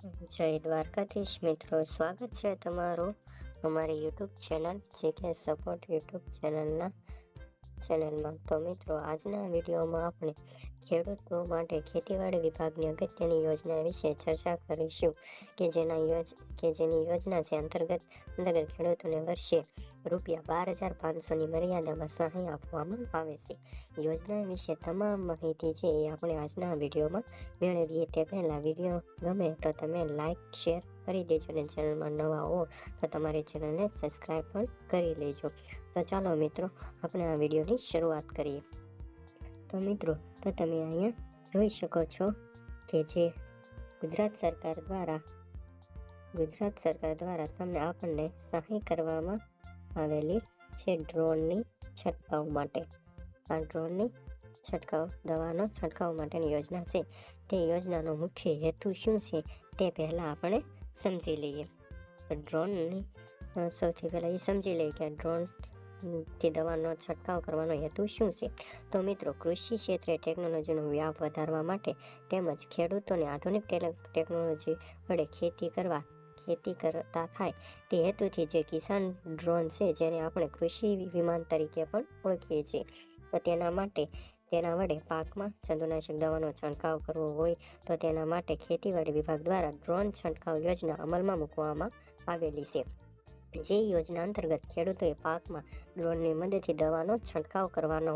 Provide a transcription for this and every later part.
જય દ્વારકાધીશ મિત્રો, સ્વાગત છે તમારું અમારી યુટ્યુબ ચેનલ જેકે સપોર્ટ યુટ્યુબ ચેનલમાં. તો મિત્રો, આજના વિડીયોમાં આપણે ખેડૂતો માટે ખેતીવાડી વિભાગની અગત્યની યોજના વિશે ચર્ચા કરીશું કે જેની યોજના છે અંતર્ગત ખેડૂતોને વર્ષે ₹12,500ની મર્યાદામાં સહાય આપવામાં આવે છે. યોજના વિશે તમામ માહિતી છે એ આપણે આજના વિડીયોમાં મેળવીએ તે પહેલાં વિડીયો ગમે તો તમે લાઈક શેર કરી દેજો અને ચેનલમાં નવા હો તો તમારી ચેનલને સબસ્ક્રાઈબ પણ કરી લેજો. તો ચાલો મિત્રો, આપણે આ વિડીયોની શરૂઆત કરીએ. તો મિત્રો, તો તમે અહીંયા જોઈ શકો છો કે જે ગુજરાત સરકાર દ્વારા તમને આપણને સહાય કરવામાં આવેલી છે ડ્રોનની છંટકાવ માટે. આ ડ્રોનની દવાનો છંટકાવ માટેની યોજના છે. તે યોજનાનો મુખ્ય હેતુ શું છે તે પહેલાં આપણે સમજી લઈએ. તો ડ્રોનની સૌથી પહેલાં એ સમજી લઈએ કે ડ્રોનથી દવાનો છંટકાવ કરવાનો હેતુ શું છે. તો મિત્રો, કૃષિ ક્ષેત્રે ટેકનોલોજીનો વ્યાપ વધારવા માટે તેમજ ખેડૂતોને આધુનિક ટેકનોલોજી વડે ખેતી કરતા થાય તે હેતુથી જે કિસાન ડ્રોન છે, જેને આપણે કૃષિ વિમાન તરીકે પણ ઓળખીએ છીએ, તો તેના વડે પાકમાં જંતુનાશક દવાનો છંટકાવ કરવો હોય તો તેના માટે ખેતીવાડી વિભાગ દ્વારા ડ્રોન છંટકાવ યોજના અમલમાં મૂકવામાં આવેલી છે. જે યોજના અંતર્ગત ખેડૂતોએ પાકમાં ડ્રોનની મદદથી દવાનો છંટકાવ કરવાનો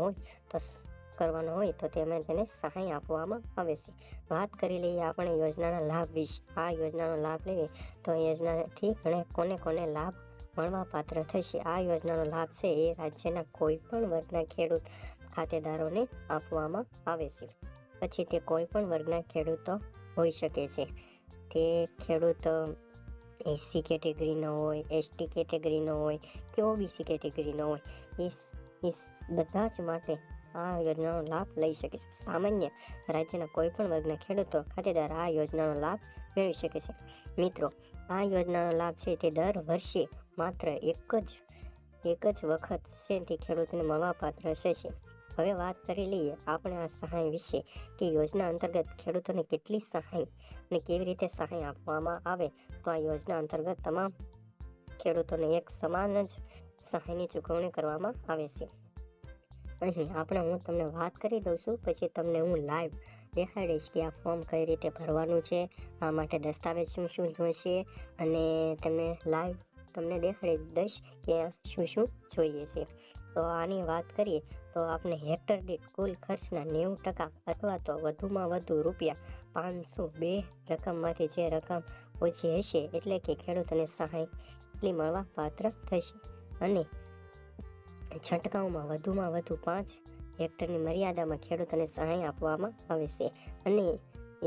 હોય તો તેમાં તેને સહાય આપવામાં આવે છે. વાત કરી લઈએ આપણે યોજનાના લાભ વિશે. આ યોજનાનો લાભ લઈએ તો યોજનાથી કોને લાભ મળવા પાત્ર થશે. આ યોજનાનો લાભ છે એ રાજ્યના કોઈ પણ વર્ગના ખેડૂત ખાતેદારોને આપવામાં આવે છે. પછી તે કોઈ પણ વર્ગના ખેડૂતો હોઈ શકે છે. તે ખેડૂત એસસી કેટેગરીનો હોય, એસટી કેટેગરીનો હોય કે ઓબીસી કેટેગરીનો હોય, એ બધા જ માટે આ યોજનાનો લાભ લઈ શકે છે. સામાન્ય રાજ્યના કોઈ પણ વર્ગના ખેડૂતો ખાતેદાર આ યોજનાનો લાભ મેળવી શકે છે. મિત્રો, આ યોજનાનો લાભ છે તે દર વર્ષે માત્ર એક જ વખત છે તે ખેડૂતોને મળવાપાત્ર થશે. હવે વાત કરી લઈએ આપણે આ સહાય વિશે કે યોજના અંતર્ગત ખેડૂતોને કેટલી સહાય અને કેવી રીતે સહાય આપવામાં આવે. તો આ યોજના અંતર્ગત તમામ ખેડૂતોને એક સમાન જ સહાયની ચૂકવણી કરવામાં આવે છે. અહીં હું તમને વાત કરી દઉં છું, પછી તમને હું લાઈવ દેખાડીશ કે આ ફોર્મ કઈ રીતે ભરવાનું છે, આ માટે દસ્તાવેજ શું જોઈશે, અને તમને દેખાડી દઈશ કે શું જોઈએ છે. તો આની વાત કરીએ તો આપણે હેક્ટર દીઠ કુલ ખર્ચના 90% અથવા તો વધુમાં વધુ ₹502 રકમમાંથી જે રકમ ઓછી હશે એટલે કે ખેડૂતોને સહાય એટલી મળવા પાત્ર થશે. અને છંટકાવમાં વધુમાં વધુ 5 હેક્ટરની મર્યાદામાં ખેડૂતોને સહાય આપવામાં આવે છે. અને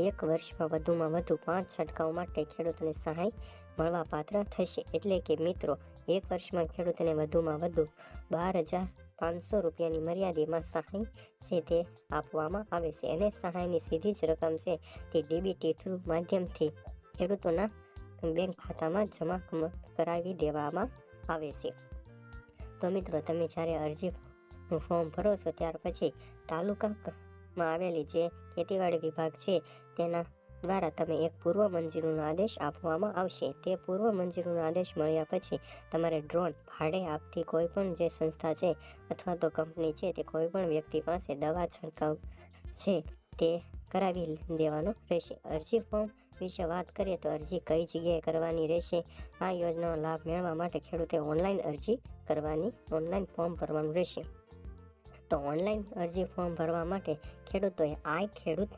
એક વર્ષમાં વધુમાં વધુ 5 છંટકાવ માટે ખેડૂતોને સહાય મળવા પાત્ર થશે. એટલે કે મિત્રો, એક વર્ષમાં ખેડૂતોને વધુમાં વધુ ₹12,500ની મર્યાદામાં સહાય છે તે આપવામાં આવે છે. અને સહાયની સીધી જ રકમ છે તે ડીબીટી થ્રુ માધ્યમથી ખેડૂતોના બેંક ખાતામાં જમા કરાવી દેવામાં આવે છે. તો મિત્રો, તમે જ્યારે અરજીનું ફોર્મ ભરો છો ત્યાર પછી તાલુકામાં આવેલી જે ખેતીવાડી વિભાગ છે તેના દ્વારા તમે એક પૂર્વ મંજૂરીનો આદેશ આપવામાં આવશે. તે પૂર્વ મંજૂરીનો આદેશ મળ્યા પછી તમારે ડ્રોન ભાડે આપતી કોઈ પણ જે સંસ્થા છે અથવા તો કંપની છે તે કોઈ પણ વ્યક્તિ પાસે દવા છંટકાવ છે તે કરાવી દેવાનો રહેશે. અરજી ફોર્મ વિશે વાત કરીએ તો અરજી કઈ જગ્યાએ કરવાની રહેશે. આ યોજનાનો લાભ મેળવવા માટે ખેડૂતે ઓનલાઈન ફોર્મ ભરવાનું રહેશે. તો ઓનલાઈન અરજી ફોર્મ ભરવા માટે ખેડૂતોએ આઈ ખેડૂત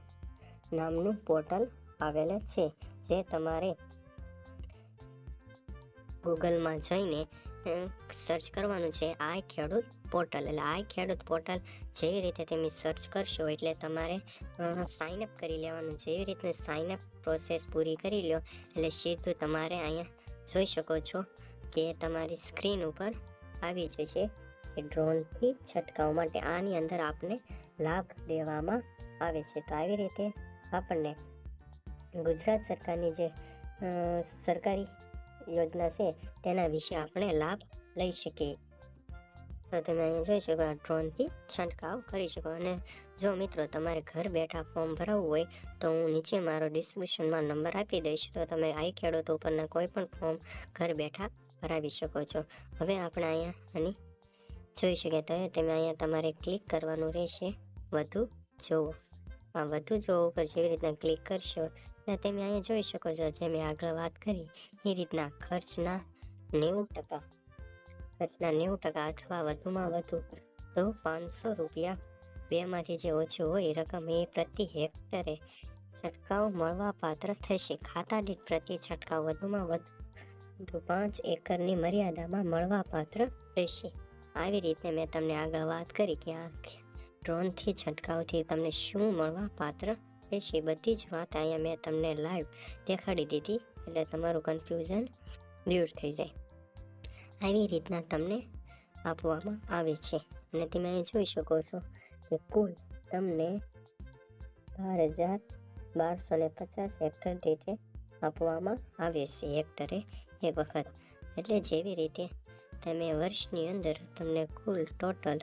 નામનું પોર્ટલ આવેલું છે, જે તમારે ગૂગલમાં જઈને સર્ચ કરવાનું છે આઈ ખેડૂત પોર્ટલ. એટલે આઈ ખેડૂત પોર્ટલ જેવી રીતે તમે સર્ચ કરશો એટલે તમારે સાઇનઅપ કરી લેવાનું. જેવી રીતે સાઇનઅપ પ્રોસેસ પૂરી કરી લો એટલે સીધું તમારે અહીંયા જોઈ શકો છો કે તમારી સ્ક્રીન ઉપર આવી જશે કે ડ્રોનથી છંટકાવ માટે આની અંદર આપને લાભ દેવામાં આવે છે. તો આવી રીતે આપણને ગુજરાત સરકારની જે સરકારી યોજના છે તેના વિશે આપણે લાભ લઈ શકીએ. તો તો તમે અહીંયા જોઈ શકો આ ડ્રોનથી છંટકાવ કરી શકો. અને જો મિત્રો તમારે ઘર બેઠા ફોર્મ ભરાવવું હોય તો હું નીચે મારો ડિસ્ક્રિપ્શનમાં નંબર આપી દઈશ, તો તમે આઈ ખેડૂત ઉપરના કોઈ પણ ફોર્મ ઘર બેઠા ભરાવી શકો છો. હવે આપણે અહીંયા આની જોઈ શકીએ તો તમે અહીંયા તમારે ક્લિક કરવાનું રહેશે વધુ જોવો. આ વધુ જોવો ઉપર જેવી રીતના ક્લિક કરશો એટલે તમે અહીંયા જોઈ શકો છો જે મેં આગળ વાત કરી એ રીતના ખર્ચના 90% અથવા વધુમાં વધુ તો 500 રૂપિયા બેમાંથી જે ઓછું હોય રકમ એ પ્રતિ હેક્ટરે છંટકાવ મળવા પાત્ર થશે. ખાતા દીઠ પ્રતિ છંટકાવ વધુમાં વધુ 5 એકરની મર્યાદામાં મળવા પાત્ર રહેશે. આવી રીતે મેં તમને આગળ વાત કરી કે આ ડ્રોનથી છંટકાવથી તમને શું મળવા પાત્ર રહેશે, બધી જ વાત અહીંયા મેં તમને લાઈવ દેખાડી દીધી એટલે તમારું કન્ફ્યુઝન દૂર થઈ જાય. આવી રીતના તમને આપવામાં આવે છે. અને તમે અહીં જોઈ શકો છો કે કુલ તમને 12,1250 હેક્ટર દીઠે આપવામાં આવે છે હેક્ટરે એક વખત. એટલે જેવી રીતે તમે વર્ષની અંદર તમને કુલ ટોટલ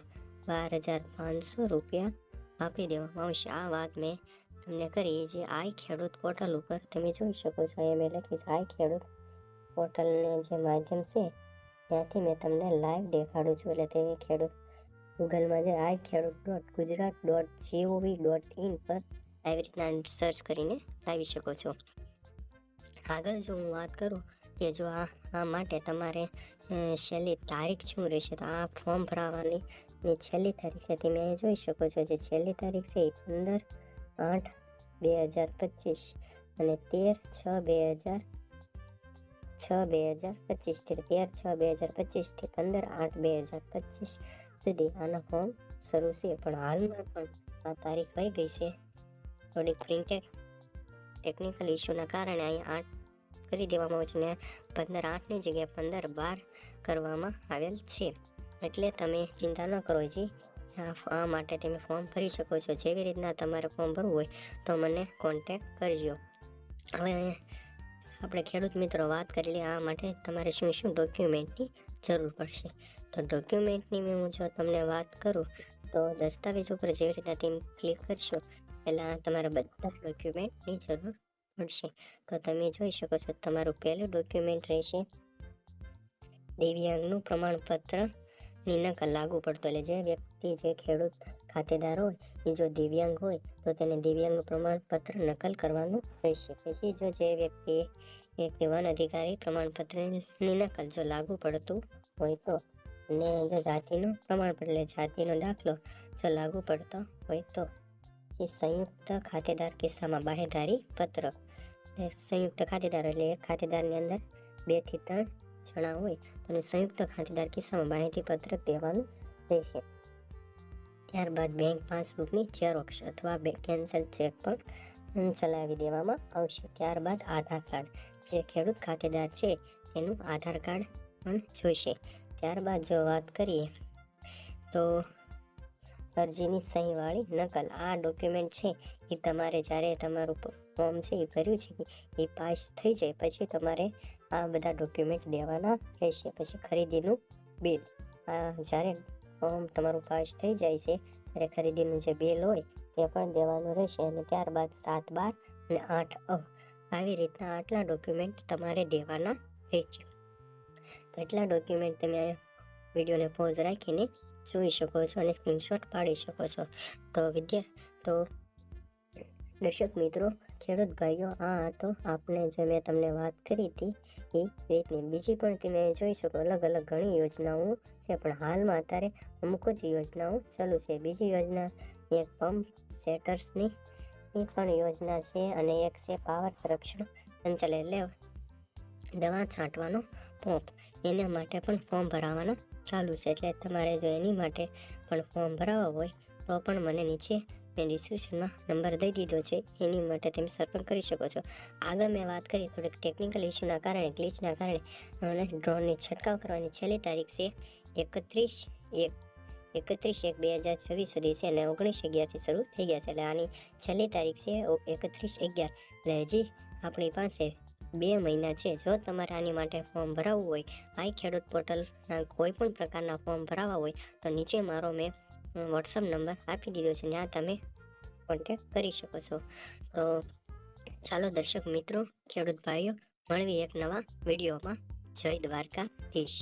12,500 રૂપિયા આપી દેવામાં આવશે. આ વાત મેં તમને કરી જે આઈ ખેડૂત પોર્ટલ ઉપર તમે જોઈ શકો છો. અહીંયા મેં લખીશ આઈ ખેડૂત પોર્ટલને જે માધ્યમ છે ત્યાંથી મેં તમને લાઈવ દેખાડું છું. એટલે તમે ખેડૂત ગૂગલમાં જે આઈ ખેડૂત.gujarat.gov.in પર આવી રીતના સર્ચ કરીને લાવી શકો છો. આગળ જો હું વાત કરું કે જો આ માટે તમારે છેલ્લી તારીખ શું રહેશે, તો આ ફોર્મ ભરાવાની છેલ્લી તારીખ છે તમે અહીં જોઈ શકો છો. જે છેલ્લી તારીખ છે એ 15/8/2025 અને 13/6/2025 થી 13/6/2025 થી 15/8/2025 સુધી આના ફોર્મ શરૂ છે. પણ હાલમાં પણ આ તારીખ વહી ગઈ છે. થોડીક ટેકનિકલ ઇસ્યુના કારણે અહીંયા 8 કરી દેવામાં આવે છે ને 15/8ની જગ્યાએ 15/12 કરવામાં આવેલ છે. એટલે તમે ચિંતા ન કરો જી, આ માટે તમે ફોર્મ ભરી શકો છો. જેવી રીતના તમારે ફોર્મ ભરવું હોય તો મને કોન્ટેક્ટ કરજો. હવે આપણે ખેડૂત મિત્રો વાત કરી લઈએ આ માટે તમારે શું શું ડોક્યુમેન્ટની જરૂર પડશે. તો ડોક્યુમેન્ટની હું જો તમને વાત કરું તો દસ્તાવેજ ઉપર જેવી રીતના તમે ક્લિક કરશો એટલે તમારે બધા ડોક્યુમેન્ટની જરૂર પડશે. તો તમે જોઈ શકો છો તમારું પહેલું ડોક્યુમેન્ટ રહેશે દિવ્યાંગનું પ્રમાણપત્રની નકલ લાગુ પડતો. એટલે જે વ્યક્તિ જે ખેડૂત ખાતેદાર હોય એ જો દિવ્યાંગ હોય તો તેને દિવ્યાંગનું પ્રમાણપત્ર નકલ કરવાનું રહેશે. પછી જો જે વ્યક્તિ એક વન અધિકારી પ્રમાણપત્રની નકલ જો લાગુ પડતું હોય તો, અને જો જાતિનું પ્રમાણપત્ર એટલે જાતિનો દાખલો જો લાગુ પડતો હોય તો, એ સંયુક્ત ખાતેદાર કિસ્સામાં બાહેંધરી પત્રક. સંયુક્ત ખાતેદાર એટલે એક ખાતેદારની અંદર 2 થી 3 જણા હોય તો સંયુક્ત ખાતેદાર કિસ્સામાં બાહેંધરી પત્રક દેવાનું રહેશે. ત્યારબાદ બેંક પાસબુકની ઝેરોક્ષ અથવા કેન્સલ ચેક પણ ચલાવી દેવામાં આવશે. ત્યારબાદ આધાર કાર્ડ, જે ખેડૂત ખાતેદાર છે એનું આધાર કાર્ડ પણ જોઈશે. ત્યારબાદ જો વાત કરીએ તો અરજીની સહીવાળી નકલ. આ ડોક્યુમેન્ટ છે એ તમારે જ્યારે તમારું ફોર્મ છે એ ભર્યું છે એ પાસ થઈ જાય પછી તમારે આ બધા ડોક્યુમેન્ટ દેવાના રહેશે. પછી ખરીદીનું બિલ, જ્યારે ફોર્મ તમારું પાસ થઈ જાય છે ત્યારે ખરીદીનું જે બિલ હોય એ પણ દેવાનું રહેશે. અને ત્યારબાદ 7/12 અને 8/8 આવી રીતના આટલા ડોક્યુમેન્ટ તમારે દેવાના રહેશે. તો એટલા ડોક્યુમેન્ટ તમે વિડીયોને પોઝ રાખીને જોઈ શકો છો અને સ્ક્રીનશોટ પાડી શકો છો. તો દર્શક મિત્રો, ખેડૂત ભાઈઓ, આ તો આપણે જે મેં તમને વાત કરી હતી એ રીતની બીજી પણ તમે જોઈ શકો અલગ અલગ ઘણી યોજનાઓ છે. પણ હાલમાં અત્યારે અમુક જ યોજનાઓ ચાલુ છે. બીજી યોજના એક પંપ સેટર્સની પણ યોજના છે અને એક છે પાવર સંરક્ષણ સંચાલન એટલે દવા છાંટવાનો પંપ. એના માટે પણ ફોર્મ ભરાવાના ચાલુ છે. એટલે તમારે જો એની માટે પણ ફોર્મ ભરાવવા હોય તો પણ મને નીચે મેં ડિસ્ક્રિપ્શનમાં નંબર દઈ દીધો છે, એની માટે તમે સંપર્ક કરી શકો છો. આગળ મેં વાત કરી થોડીક ટેકનિકલ ઇસ્યુના કારણે ગ્લિચના કારણે અને ડ્રોનની છંટકાવ કરવાની છેલ્લી તારીખ છે 31/1/2026 સુધી છે અને 19/11થી શરૂ થઈ ગયા છે. એટલે આની છેલ્લી તારીખ છે 31/11. એટલે હજી આપણી પાસે 2 મહિના છે. જો તમારે આની માટે ફોર્મ ભરાવવું હોય, આઈ ખેડૂત પોર્ટલના કોઈ પણ પ્રકારના ફોર્મ ભરાવવા હોય તો નીચે મારો મેં વોટ્સઅપ નંબર આપી દીધો છે, ત્યાં તમે કોન્ટેક કરી શકો છો. તો ચાલો દર્શક મિત્રો, ખેડૂત ભાઈઓ, મળવી એક નવા વિડીયોમાં. જય દ્વારકાધીશ.